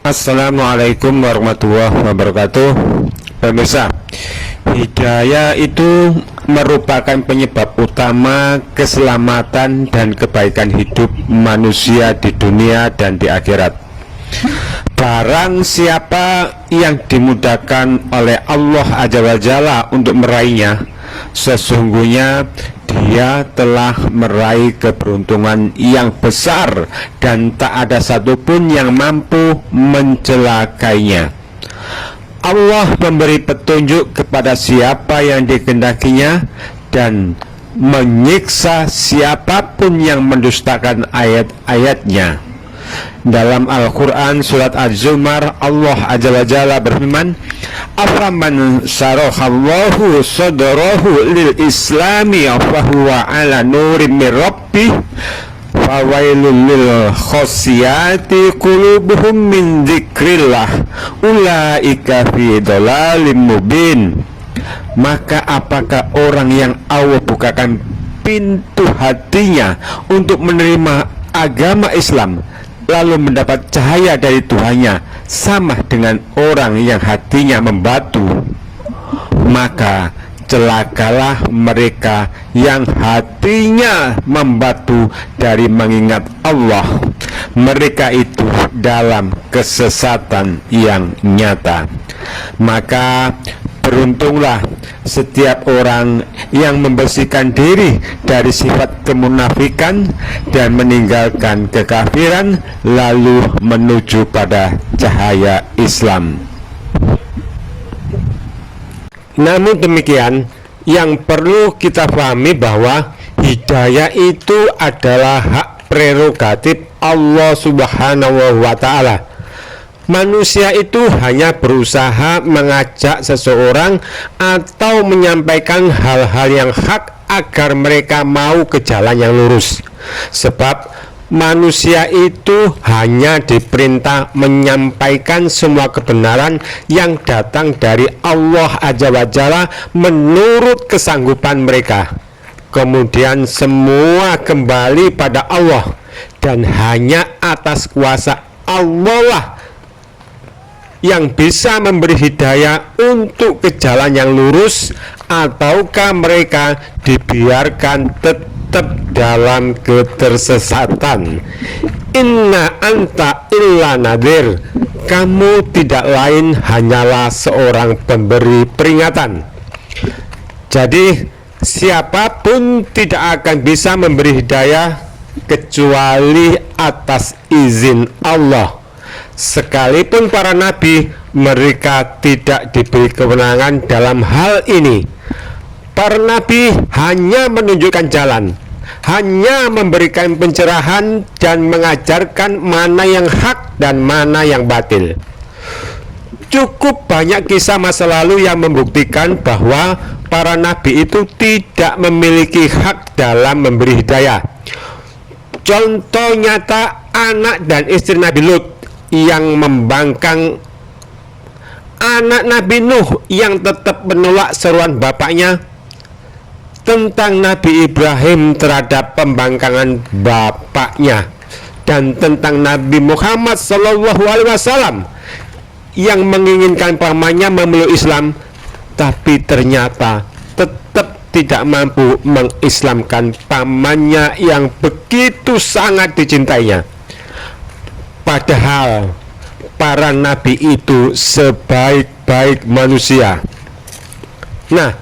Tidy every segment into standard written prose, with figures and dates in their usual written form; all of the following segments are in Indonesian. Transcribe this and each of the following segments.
Assalamualaikum warahmatullahi wabarakatuh. Pemirsa, hidayah itu merupakan penyebab utama keselamatan dan kebaikan hidup manusia di dunia dan di akhirat. Barang siapa yang dimudahkan oleh Allah Azza wa Jalla untuk meraihnya, sesungguhnya dia telah meraih keberuntungan yang besar dan tak ada satupun yang mampu mencelakainya. Allah memberi petunjuk kepada siapa yang dikehendakinya dan menyiksa siapapun yang mendustakan ayat-ayatnya. Dalam Al-Quran surat Az-Zumar, Allah Azza wa Jalla berfirman, "Afaman syarahallahu sadrahu lil islami fahuwa ala nurim min rabbih fawailul lil khosiyati qulubuhum min dzikrillah ulaika fi dhalalim mubin." Maka apakah orang yang Allah bukakan pintu hatinya untuk menerima agama Islam lalu mendapat cahaya dari Tuhannya sama dengan orang yang hatinya membatu? Maka celakalah mereka yang hatinya membatu dari mengingat Allah. Mereka itu dalam kesesatan yang nyata. Maka beruntunglah setiap orang yang membersihkan diri dari sifat kemunafikan dan meninggalkan kekafiran lalu menuju pada cahaya Islam. Namun demikian, yang perlu kita pahami bahwa hidayah itu adalah hak prerogatif Allah Subhanahu wa Ta'ala. Manusia itu hanya berusaha mengajak seseorang atau menyampaikan hal-hal yang hak agar mereka mau ke jalan yang lurus. Sebab manusia itu hanya diperintah menyampaikan semua kebenaran yang datang dari Allah Azza wa Jalla menurut kesanggupan mereka. Kemudian semua kembali pada Allah, dan hanya atas kuasa Allah lah yang bisa memberi hidayah untuk ke jalan yang lurus, ataukah mereka dibiarkan tetap dalam ketersesatan. Inna anta illa nadhir, kamu tidak lain hanyalah seorang pemberi peringatan. Jadi siapapun tidak akan bisa memberi hidayah kecuali atas izin Allah. Sekalipun para nabi, mereka tidak diberi kewenangan dalam hal ini. Para nabi hanya menunjukkan jalan, hanya memberikan pencerahan dan mengajarkan mana yang hak dan mana yang batil. Cukup banyak kisah masa lalu yang membuktikan bahwa para nabi itu tidak memiliki hak dalam memberi hidayah. Contoh nyata, anak dan istri Nabi Lut yang membangkang anak Nabi Nuh yang tetap menolak seruan bapaknya, tentang Nabi Ibrahim terhadap pembangkangan bapaknya, dan tentang Nabi Muhammad SAW yang menginginkan pamannya memeluk Islam tapi ternyata tetap tidak mampu mengislamkan pamannya yang begitu sangat dicintainya. Padahal para nabi itu sebaik-baik manusia. Nah,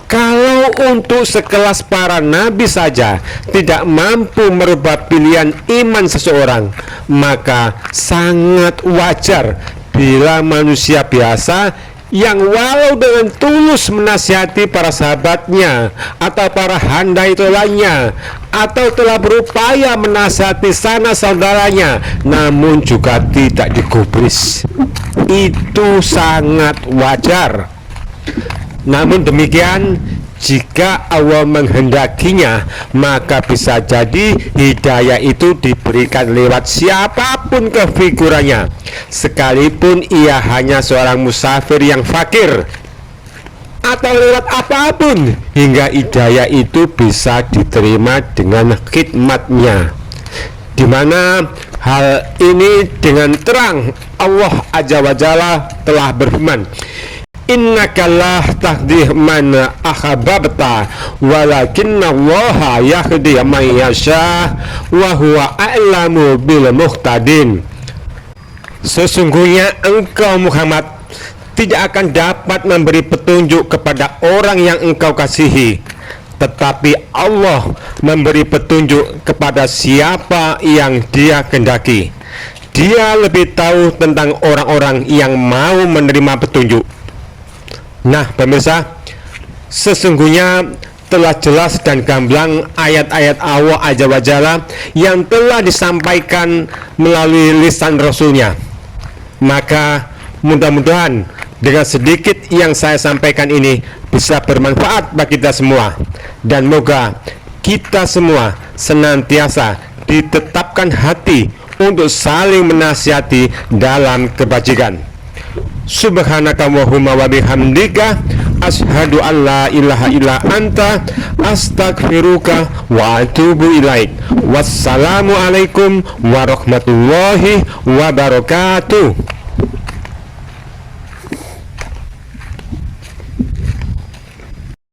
kalau untuk sekelas para nabi saja tidak mampu merubah pilihan iman seseorang, maka sangat wajar bila manusia biasa yang walau dengan tulus menasihati para sahabatnya atau para handai tolanya, atau telah berupaya menasihati sanak saudaranya, namun juga tidak digubris. Itu sangat wajar. Namun demikian, jika Allah menghendakinya, maka bisa jadi hidayah itu diberikan lewat siapapun kefigurannya, sekalipun ia hanya seorang musafir yang fakir, atau lewat apapun, hingga hidayah itu bisa diterima dengan khidmatnya, di mana Hal ini dengan terang Allah Azza wa Jalla telah berfirman, innaka la tahdi man ahbabta walakinallaha yahdi man yasha wa huwa a'lamu bil muhtadin. Sesungguhnya engkau Muhammad tidak akan dapat memberi petunjuk kepada orang yang engkau kasihi, tetapi Allah memberi petunjuk kepada siapa yang Dia kehendaki. Dia lebih tahu tentang orang-orang yang mau menerima petunjuk. Nah, pemirsa, sesungguhnya telah jelas dan gamblang ayat-ayat Allah Azza wa Jalla yang telah disampaikan melalui lisan Rasulnya. Maka mudah-mudahan dengan sedikit yang saya sampaikan ini bisa bermanfaat bagi kita semua, dan moga kita semua senantiasa ditetapkan hati untuk saling menasihati dalam kebajikan. Subhanakallahumma wa bihamdika asyhadu an la ilaha illa anta astaghfiruka wa atubu ilaik. Wassalamualaikum warahmatullahi wabarakatuh.